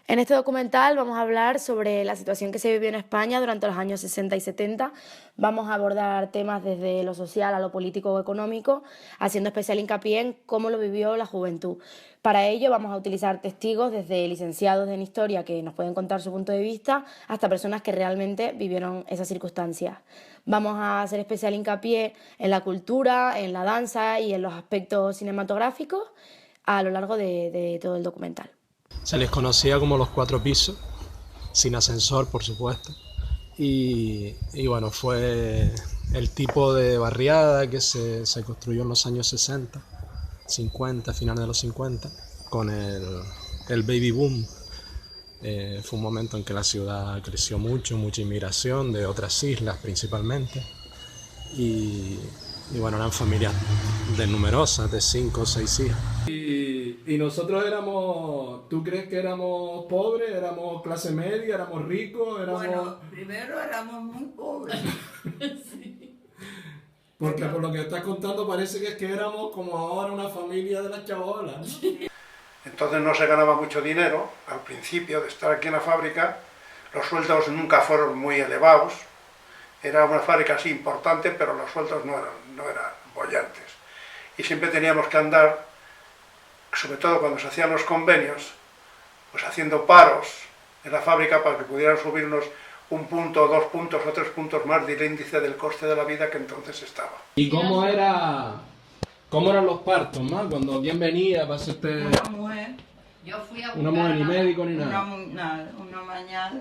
En este documental vamos a hablar sobre la situación que se vivió en España durante los años 60 y 70. Vamos a abordar temas desde lo social a lo político o económico, haciendo especial hincapié en cómo lo vivió la juventud. Para ello vamos a utilizar testigos desde licenciados en historia que nos pueden contar su punto de vista hasta personas que realmente vivieron esas circunstancias. Vamos a hacer especial hincapié en la cultura, en la danza y en los aspectos cinematográficos a lo largo de todo el documental. Se les conocía como los 4 pisos, sin ascensor por supuesto, y bueno, fue el tipo de barriada que se construyó en los años 60, 50, finales de los 50, con el baby boom. Fue un momento en que la ciudad creció mucho, mucha inmigración de otras islas principalmente, y bueno, eran familias numerosas, de 5 o 6 hijos. Y nosotros éramos, ¿tú crees que éramos pobres? ¿Éramos clase media? ¿Éramos ricos? Bueno, primero éramos muy pobres. Sí. Porque por lo que estás contando parece que es que éramos como ahora una familia de las chabolas, ¿no? Entonces no se ganaba mucho dinero. Al principio de estar aquí en la fábrica, los sueldos nunca fueron muy elevados. Era una fábrica así importante, pero los sueldos no eran bollantes. Y siempre teníamos que andar, sobre todo cuando se hacían los convenios, pues haciendo paros en la fábrica para que pudieran subirnos 1 punto, 2 puntos o 3 puntos más del índice del coste de la vida que entonces estaba. ¿Y cómo eran los partos, más? Cuando alguien venía para hacer Una mujer. Yo fui a buscar una mujer ni médico ni nada. Una mañana.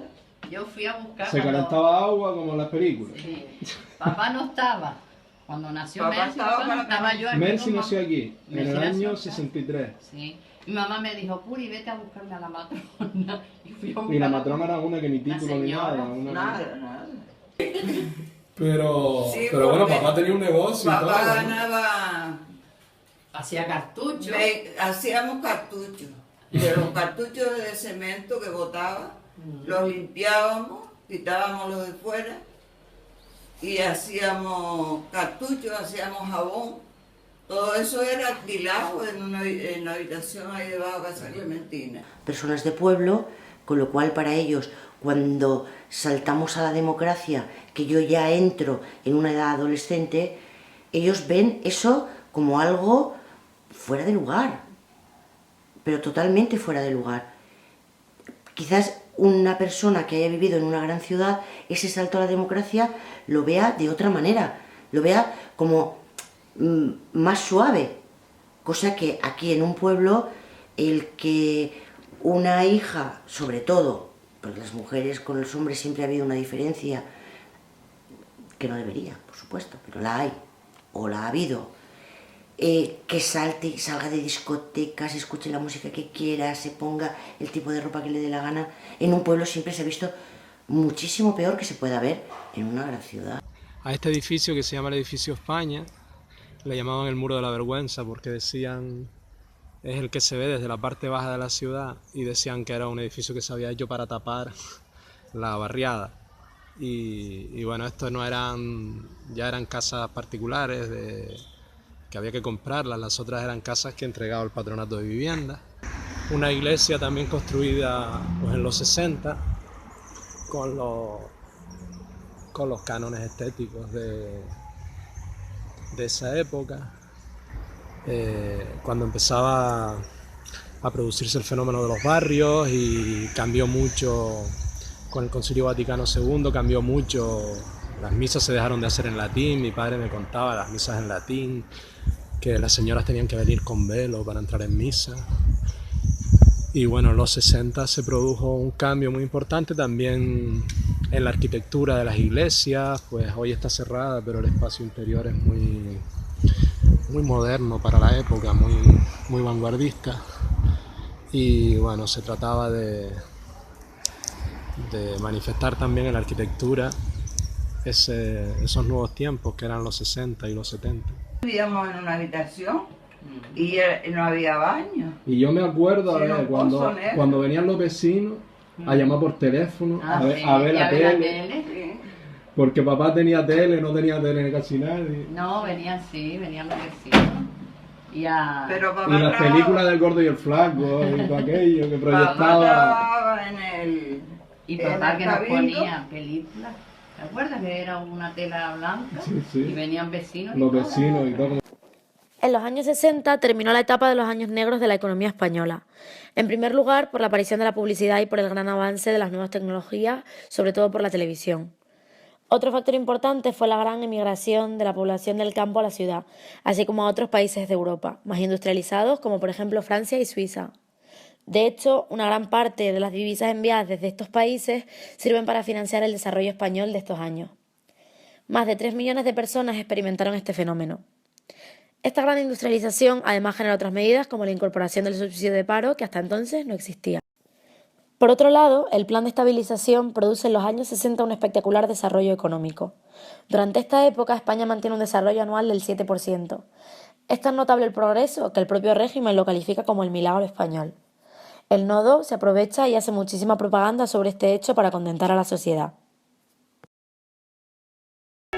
Yo fui a buscar. Se calentaba agua como en las películas. Sí. Papá no estaba. Cuando nació Papá Mercy, estaba papá no estaba yo aquí. Mercy con nació mamá. aquí, en Mercy el nació año acá. 63. Sí. Mi mamá me dijo, Puri, vete a buscarme a la matrona. Y fui a buscar Y la a matrona era una que ni título ni señora. nada. Nada. Pero, Sí, pero bueno, porque papá tenía un negocio y todo. Papá ¿no? ganaba. Hacía cartucho. Hacíamos cartuchos. De los cartuchos de cemento que botaba, los limpiábamos, quitábamos los de fuera y hacíamos cartuchos, hacíamos jabón. Todo eso era alquilado en la habitación ahí debajo de Casa Clementina. Personas de pueblo, con lo cual para ellos, cuando saltamos a la democracia, que yo ya entro en una edad adolescente, ellos ven eso como algo fuera de lugar, pero totalmente fuera de lugar. Quizás una persona que haya vivido en una gran ciudad, ese salto a la democracia lo vea de otra manera, lo vea como más suave, cosa que aquí en un pueblo, el que una hija, sobre todo, porque las mujeres con los hombres siempre ha habido una diferencia, que no debería, por supuesto, pero la hay, o la ha habido, que salte, salga de discotecas, escuche la música que quiera, se ponga el tipo de ropa que le dé la gana, en un pueblo siempre se ha visto muchísimo peor que se pueda ver en una gran ciudad. A este edificio, que se llama el Edificio España, le llamaban el Muro de la Vergüenza porque decían, es el que se ve desde la parte baja de la ciudad, y decían que era un edificio que se había hecho para tapar la barriada. Y bueno, estos ya eran casas particulares que había que comprarlas, las otras eran casas que entregaba el Patronato de Vivienda. Una iglesia también construida pues, en los 60 con los cánones estéticos de esa época, cuando empezaba a producirse el fenómeno de los barrios, y cambió mucho con el Concilio Vaticano II, cambió mucho, las misas se dejaron de hacer en latín. Mi padre me contaba las misas en latín, que las señoras tenían que venir con velo para entrar en misa. Y bueno, en los 60 se produjo un cambio muy importante también en la arquitectura de las iglesias. Pues hoy está cerrada, pero el espacio interior es muy moderno para la época, muy vanguardista. Y bueno, se trataba de manifestar también en la arquitectura esos nuevos tiempos que eran los 60 y los 70. Vivíamos en una habitación y no había baño. Y yo me acuerdo Sí, cuando venían los vecinos a llamar por teléfono, a ver la tele, porque papá tenía tele, no tenía tele casi nadie. No, venían los vecinos. Pero Y las películas del Gordo y el Flaco y todo aquello que proyectaba. estaba en el... Y en total el que nos cabildo. ponían películas. ¿Te acuerdas que era una tela blanca? Sí, sí. Y venían vecinos. Los y todo. vecinos y todo. En los años 60 terminó la etapa de los años negros de la economía española. En primer lugar, por la aparición de la publicidad y por el gran avance de las nuevas tecnologías, sobre todo por la televisión. Otro factor importante fue la gran emigración de la población del campo a la ciudad, así como a otros países de Europa, más industrializados como por ejemplo Francia y Suiza. De hecho, una gran parte de las divisas enviadas desde estos países sirven para financiar el desarrollo español de estos años. Más de 3 millones de personas experimentaron este fenómeno. Esta gran industrialización además genera otras medidas como la incorporación del subsidio de paro que hasta entonces no existía. Por otro lado, el plan de estabilización produce en los años 60 un espectacular desarrollo económico. Durante esta época España mantiene un desarrollo anual del 7%. Es tan notable el progreso que el propio régimen lo califica como el milagro español. El nodo se aprovecha y hace muchísima propaganda sobre este hecho para contentar a la sociedad.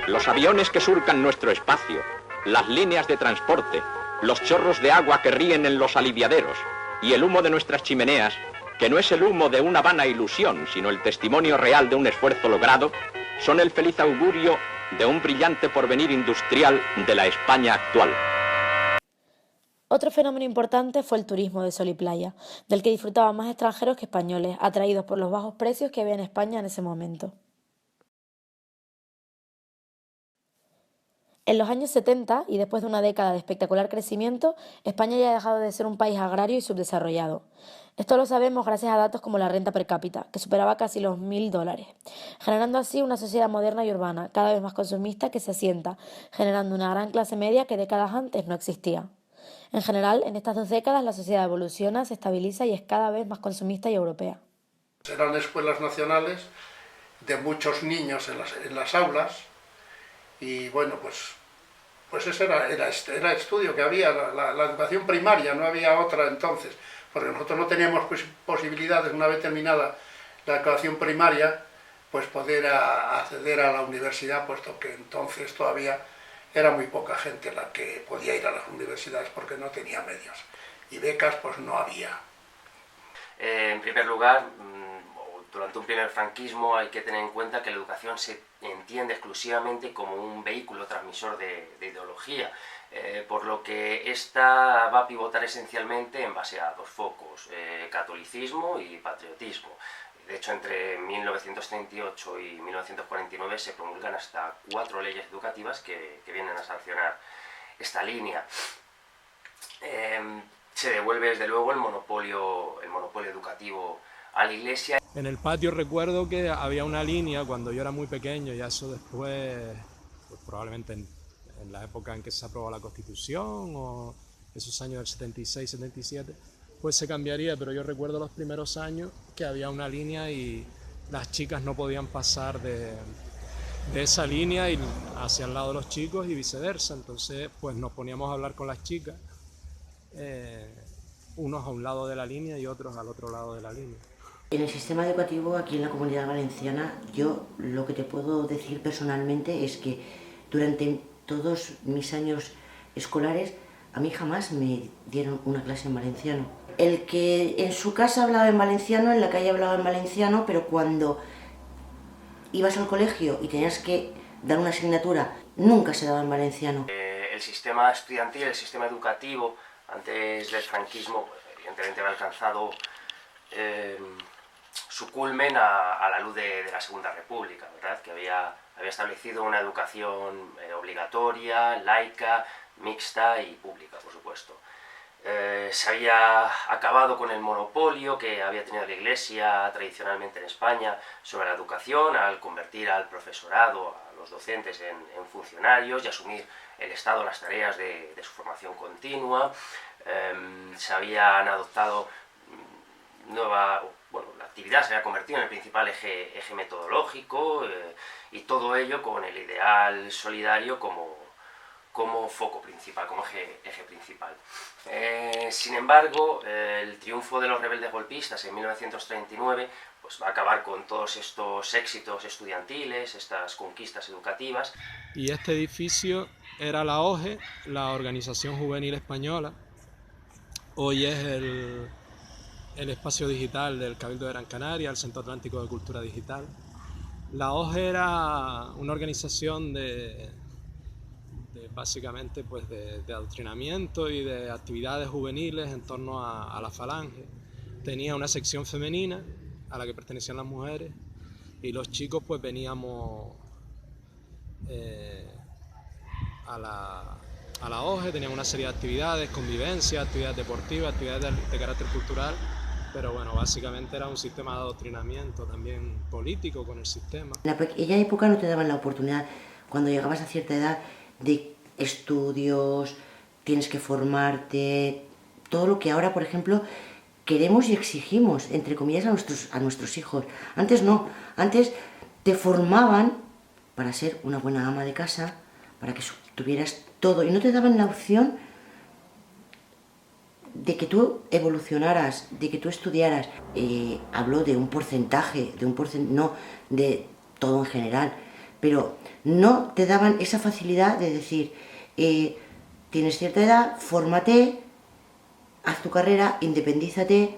Los aviones que surcan nuestro espacio, las líneas de transporte, los chorros de agua que ríen en los aliviaderos y el humo de nuestras chimeneas, que no es el humo de una vana ilusión, sino el testimonio real de un esfuerzo logrado, son el feliz augurio de un brillante porvenir industrial de la España actual. Otro fenómeno importante fue el turismo de sol y playa, del que disfrutaban más extranjeros que españoles, atraídos por los bajos precios que había en España en ese momento. En los años 70, y después de una década de espectacular crecimiento, España ya ha dejado de ser un país agrario y subdesarrollado. Esto lo sabemos gracias a datos como la renta per cápita, que superaba casi los $1.000, generando así una sociedad moderna y urbana, cada vez más consumista que se asienta, generando una gran clase media que décadas antes no existía. En general, en estas 2 décadas la sociedad evoluciona, se estabiliza y es cada vez más consumista y europea. Eran escuelas nacionales de muchos niños en las aulas y bueno, pues ese era el estudio que había, la educación primaria, no había otra entonces, porque nosotros no teníamos posibilidades, una vez terminada la educación primaria, pues poder acceder a la universidad, puesto que entonces todavía era muy poca gente la que podía ir a las universidades porque no tenía medios, y becas pues no había. En primer lugar, durante un primer franquismo hay que tener en cuenta que la educación se entiende exclusivamente como un vehículo transmisor de ideología, por lo que esta va a pivotar esencialmente en base a 2 focos, catolicismo y patriotismo. De hecho, entre 1938 y 1949 se promulgan hasta 4 leyes educativas que vienen a sancionar esta línea. Se devuelve desde luego el monopolio educativo a la Iglesia. En el patio recuerdo que había una línea cuando yo era muy pequeño, ya eso después, pues probablemente en la época en que se aprobó la Constitución o esos años del 76, 77, pues se cambiaría, pero yo recuerdo los primeros años que había una línea y las chicas no podían pasar de esa línea y hacia el lado de los chicos y viceversa, entonces pues nos poníamos a hablar con las chicas, unos a un lado de la línea y otros al otro lado de la línea. En el sistema educativo aquí en la Comunidad Valenciana, yo lo que te puedo decir personalmente es que durante todos mis años escolares a mí jamás me dieron una clase en valenciano. El que en su casa hablaba en valenciano, en la calle hablaba en valenciano, pero cuando ibas al colegio y tenías que dar una asignatura, nunca se daba en valenciano. El sistema estudiantil, el sistema educativo, antes del franquismo, evidentemente había alcanzado su culmen a la luz de la Segunda República, ¿verdad? Que había establecido una educación obligatoria, laica, mixta y pública, por supuesto. Se había acabado con el monopolio que había tenido la Iglesia tradicionalmente en España sobre la educación, al convertir al profesorado, a los docentes en funcionarios y asumir el Estado las tareas de su formación continua. Se habían adoptado la actividad se había convertido en el principal eje metodológico, y todo ello con el ideal solidario como foco principal, como eje principal. Sin embargo, el triunfo de los rebeldes golpistas en 1939 pues va a acabar con todos estos éxitos estudiantiles, estas conquistas educativas. Y este edificio era la OGE, la Organización Juvenil Española. Hoy es el espacio digital del Cabildo de Gran Canaria, el Centro Atlántico de Cultura Digital. La OGE era una organización básicamente pues de adoctrinamiento y de actividades juveniles en torno a la Falange. Tenía una sección femenina a la que pertenecían las mujeres y los chicos pues veníamos a la OGE, tenían una serie de actividades, convivencia, actividades deportivas, actividades de carácter cultural, pero bueno, básicamente era un sistema de adoctrinamiento también político con el sistema. En aquella época no te daban la oportunidad, cuando llegabas a cierta edad, de estudios, tienes que formarte, todo lo que ahora, por ejemplo, queremos y exigimos, entre comillas, a nuestros hijos. Antes no, antes te formaban para ser una buena ama de casa, para que tuvieras todo, y no te daban la opción de que tú evolucionaras, de que tú estudiaras. Hablo de un porcentaje, no de todo en general, pero no te daban esa facilidad de decir, tienes cierta edad, fórmate, haz tu carrera, independízate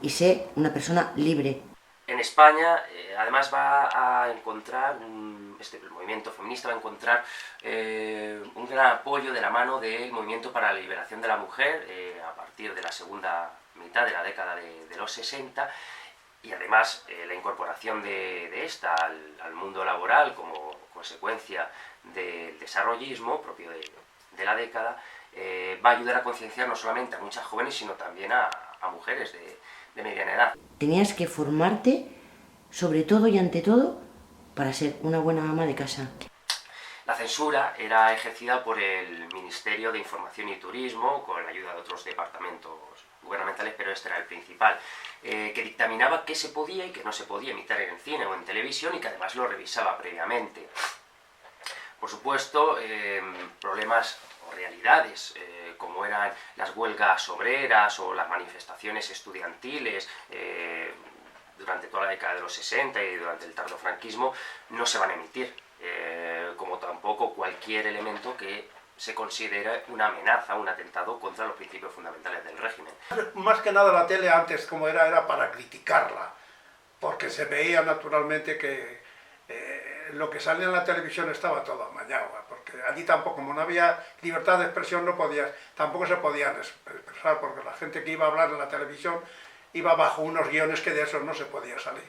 y sé una persona libre. En España, además, va a encontrar, el movimiento feminista va a encontrar un gran apoyo de la mano del movimiento para la liberación de la mujer a partir de la segunda mitad de la década de los 60, y además la incorporación de esta al mundo laboral como consecuencia del desarrollismo propio de la década, va a ayudar a concienciar no solamente a muchas jóvenes, sino también a mujeres de mediana edad. Tenías que formarte, sobre todo y ante todo, para ser una buena ama de casa. La censura era ejercida por el Ministerio de Información y Turismo, con la ayuda de otros departamentos gubernamentales, pero este era el principal, que dictaminaba qué se podía y qué no se podía emitir en el cine o en televisión, y que además lo revisaba previamente. Por supuesto, problemas o realidades, como eran las huelgas obreras o las manifestaciones estudiantiles durante toda la década de los 60 y durante el tardofranquismo, no se van a emitir, como tampoco cualquier elemento que se considere una amenaza, un atentado contra los principios fundamentales del régimen. Más que nada la tele antes, como era para criticarla, porque se veía naturalmente que lo que salía en la televisión estaba todo amañado, porque allí tampoco, como no había libertad de expresión, tampoco se podían expresar, porque la gente que iba a hablar en la televisión iba bajo unos guiones que de esos no se podía salir.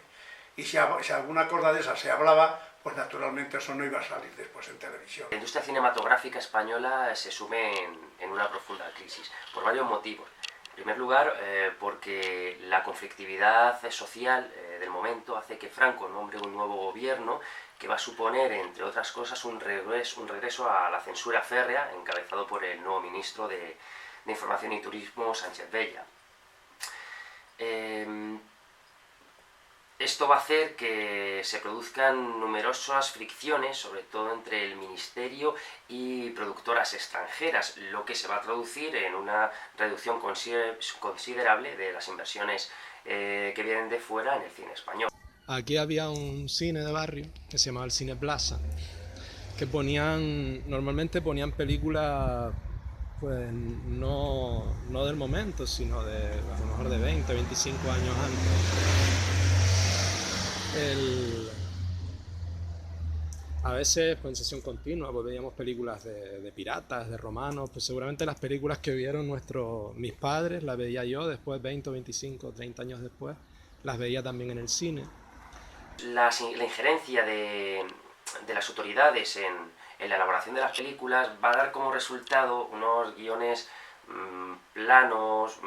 Y si alguna cosa de esas se hablaba, pues naturalmente eso no iba a salir después en televisión. La industria cinematográfica española se sume en una profunda crisis, por varios motivos. En primer lugar, porque la conflictividad social del momento hace que Franco nombre un nuevo gobierno que va a suponer, entre otras cosas, un regreso a la censura férrea, encabezado por el nuevo ministro de Información y Turismo, Sánchez Bella. Esto va a hacer que se produzcan numerosas fricciones, sobre todo entre el Ministerio y productoras extranjeras, lo que se va a traducir en una reducción considerable de las inversiones que vienen de fuera en el cine español. Aquí había un cine de barrio que se llamaba el Cine Plaza, que normalmente ponían películas pues no del momento, sino a lo mejor de 20, 25 años antes. A veces pues, en sesión continua pues, veíamos películas de piratas, de romanos, pues seguramente las películas que vieron mis padres las veía yo después, 20, 25, 30 años después, las veía también en el cine. La injerencia de las autoridades en la elaboración de las películas va a dar como resultado unos guiones planos,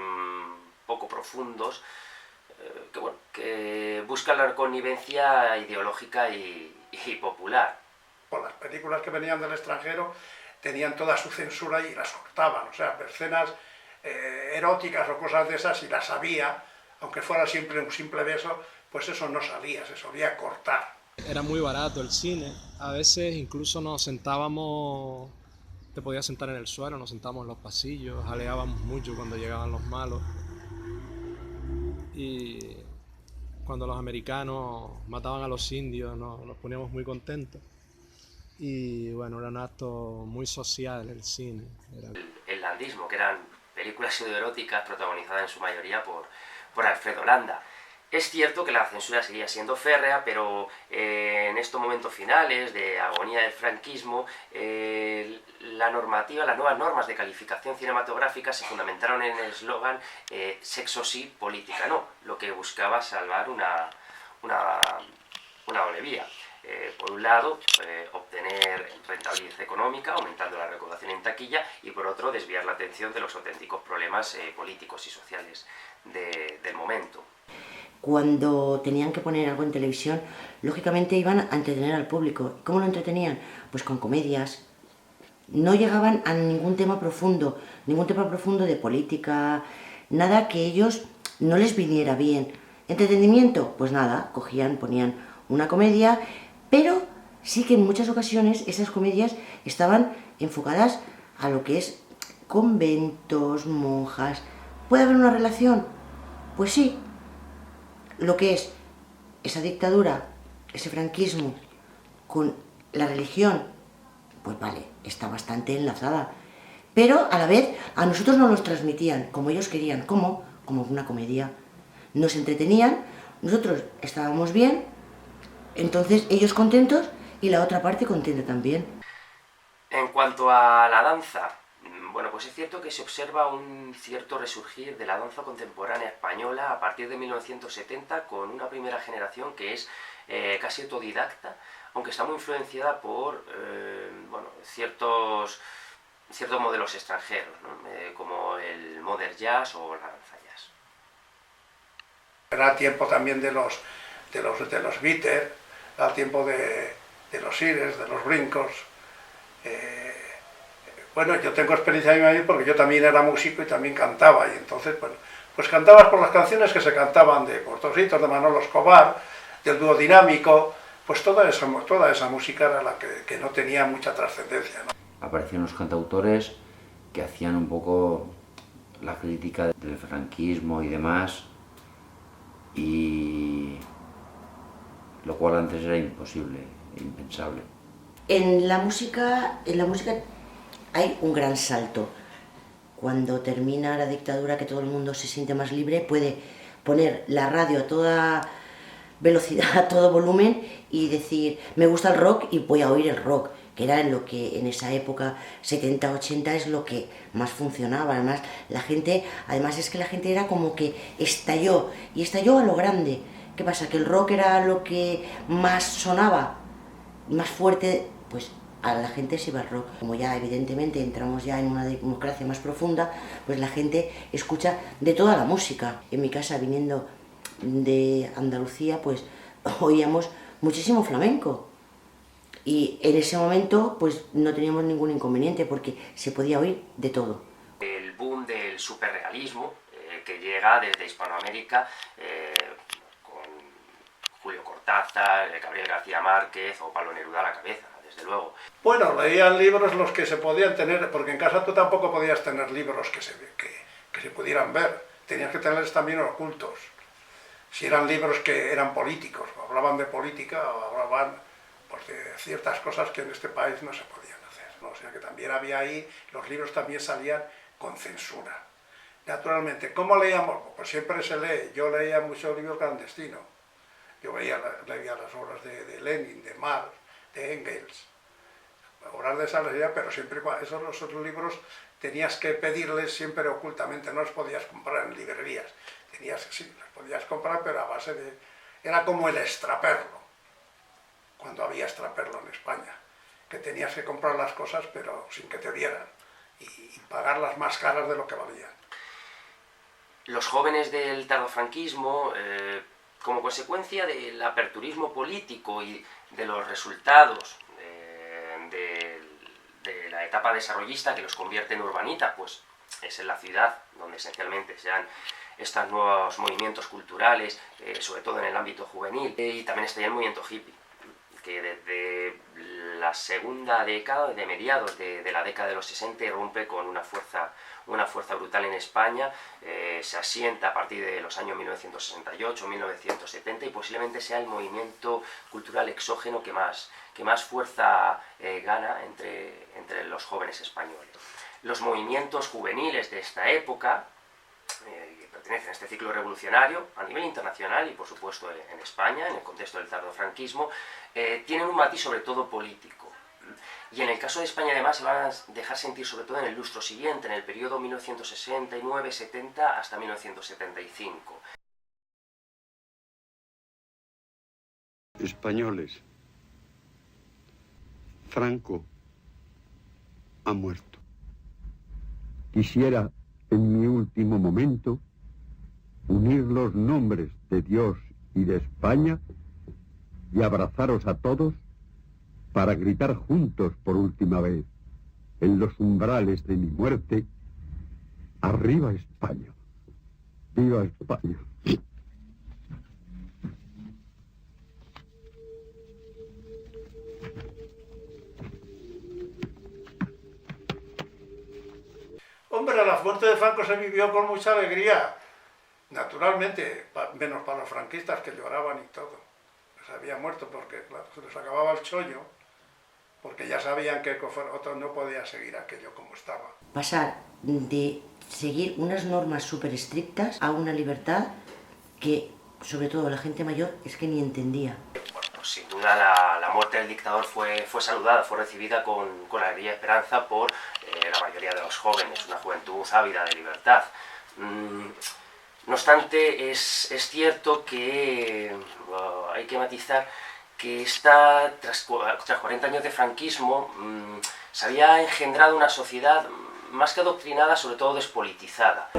poco profundos, que buscan la connivencia ideológica y popular. Por las películas que venían del extranjero tenían toda su censura y las cortaban, o sea, escenas eróticas o cosas de esas, y las había, aunque fuera siempre un simple beso, pues eso no salía, se solía cortar. Era muy barato el cine, a veces incluso nos sentábamos, te podías sentar en el suelo, nos sentábamos en los pasillos, aleábamos mucho cuando llegaban los malos. Y cuando los americanos mataban a los indios nos poníamos muy contentos. Y bueno, era un acto muy social el cine. El landismo, que eran películas pseudoeróticas protagonizadas en su mayoría por por Alfredo Landa. Es cierto que la censura seguía siendo férrea, pero en estos momentos finales de agonía del franquismo, la normativa, las nuevas normas de calificación cinematográfica se fundamentaron en el eslogan sexo sí, política no, lo que buscaba salvar una doble vía. Por un lado, obtener rentabilidad económica, aumentando la recaudación en taquilla, y por otro, desviar la atención de los auténticos problemas políticos y sociales del momento. Cuando tenían que poner algo en televisión, lógicamente iban a entretener al público. ¿Cómo lo entretenían? Pues con comedias. No llegaban a ningún tema profundo de política, nada que ellos no les viniera bien. ¿Entretenimiento? Pues nada, ponían una comedia, pero sí que en muchas ocasiones esas comedias estaban enfocadas a lo que es conventos, monjas. ¿Puede haber una relación? Pues sí. Lo que es esa dictadura, ese franquismo con la religión, pues vale, está bastante enlazada. Pero a la vez a nosotros nos los transmitían como ellos querían. ¿Cómo? Como una comedia. Nos entretenían, nosotros estábamos bien, entonces ellos contentos y la otra parte contenta también. En cuanto a la danza, bueno, pues es cierto que se observa un cierto resurgir de la danza contemporánea española a partir de 1970 con una primera generación que es casi autodidacta, aunque está muy influenciada por ciertos modelos extranjeros, ¿no? Como el modern jazz o la danza jazz. Era tiempo también de los beaters, era tiempo de los ires, de los brincos. Bueno, yo tengo experiencia ahí porque yo también era músico y también cantaba, y entonces, bueno, pues cantabas por las canciones que se cantaban de Portositos, de Manolo Escobar, del dúo dinámico, pues toda esa música era la que no tenía mucha trascendencia, ¿no? Aparecieron los cantautores que hacían un poco la crítica del franquismo y demás, y lo cual antes era imposible, impensable. En la música hay un gran salto. Cuando termina la dictadura, que todo el mundo se siente más libre, puede poner la radio a toda velocidad, a todo volumen y decir, me gusta el rock y voy a oír el rock, que era lo que en esa época, 70-80, es lo que más funcionaba. Además, es que la gente era como que estalló, y estalló a lo grande. ¿Qué pasa? Que el rock era lo que más sonaba, más fuerte, pues a la gente se iba al rock. Como ya evidentemente entramos ya en una democracia más profunda, pues la gente escucha de toda la música. En mi casa, viniendo de Andalucía, pues oíamos muchísimo flamenco. Y en ese momento pues no teníamos ningún inconveniente porque se podía oír de todo. El boom del superrealismo que llega desde Hispanoamérica con Julio Cortázar, Gabriel García Márquez o Pablo Neruda a la cabeza, desde luego. Bueno, leían libros los que se podían tener, porque en casa tú tampoco podías tener libros que se pudieran ver, tenías que tenerlos también ocultos. Si eran libros que eran políticos, o hablaban de política, o hablaban pues, de ciertas cosas que en este país no se podían hacer, ¿no? O sea que también había ahí, los libros también salían con censura. Naturalmente, ¿cómo leíamos? Pues siempre se lee, yo leía muchos libros clandestinos, yo leía las obras de Lenin, de Marx, de Engels, obras de esa leía, pero siempre esos libros tenías que pedirles siempre ocultamente, no los podías comprar en librerías, sí, los podías comprar, pero a base de... Era como el extraperlo, cuando había extraperlo en España, que tenías que comprar las cosas pero sin que te vieran y pagarlas más caras de lo que valían. Los jóvenes del tardofranquismo, como consecuencia del aperturismo político y de los resultados de la etapa desarrollista que los convierte en urbanitas, pues es en la ciudad donde esencialmente se dan estos nuevos movimientos culturales, sobre todo en el ámbito juvenil, y también está ya el movimiento hippie, que desde la segunda década, de mediados de la década de los 60, irrumpe con una fuerza brutal en España, se asienta a partir de los años 1968, 1970, y posiblemente sea el movimiento cultural exógeno que más fuerza gana entre los jóvenes españoles. Los movimientos juveniles de esta época, pertenecen a este ciclo revolucionario a nivel internacional y por supuesto en España, en el contexto del tardofranquismo, tienen un matiz sobre todo político. Y en el caso de España además se van a dejar sentir sobre todo en el lustro siguiente, en el periodo 1969-70 hasta 1975. Españoles, Franco ha muerto. Quisiera, en mi último momento, unir los nombres de Dios y de España y abrazaros a todos para gritar juntos por última vez, en los umbrales de mi muerte, ¡arriba España! ¡Viva España! Hombre, la muerte de Franco se vivió con mucha alegría, naturalmente, menos para los franquistas que lloraban y todo. Se había muerto porque, claro, se les acababa el chollo, porque ya sabían que otro no podía seguir aquello como estaba. Pasar de seguir unas normas súper estrictas a una libertad que, sobre todo la gente mayor, es que ni entendía. Bueno, pues sin duda la muerte del dictador fue saludada, fue recibida con alegría y esperanza por la mayoría de los jóvenes, una juventud ávida de libertad. No obstante, es cierto que hay que matizar que tras 40 años de franquismo se había engendrado una sociedad más que adoctrinada, sobre todo despolitizada.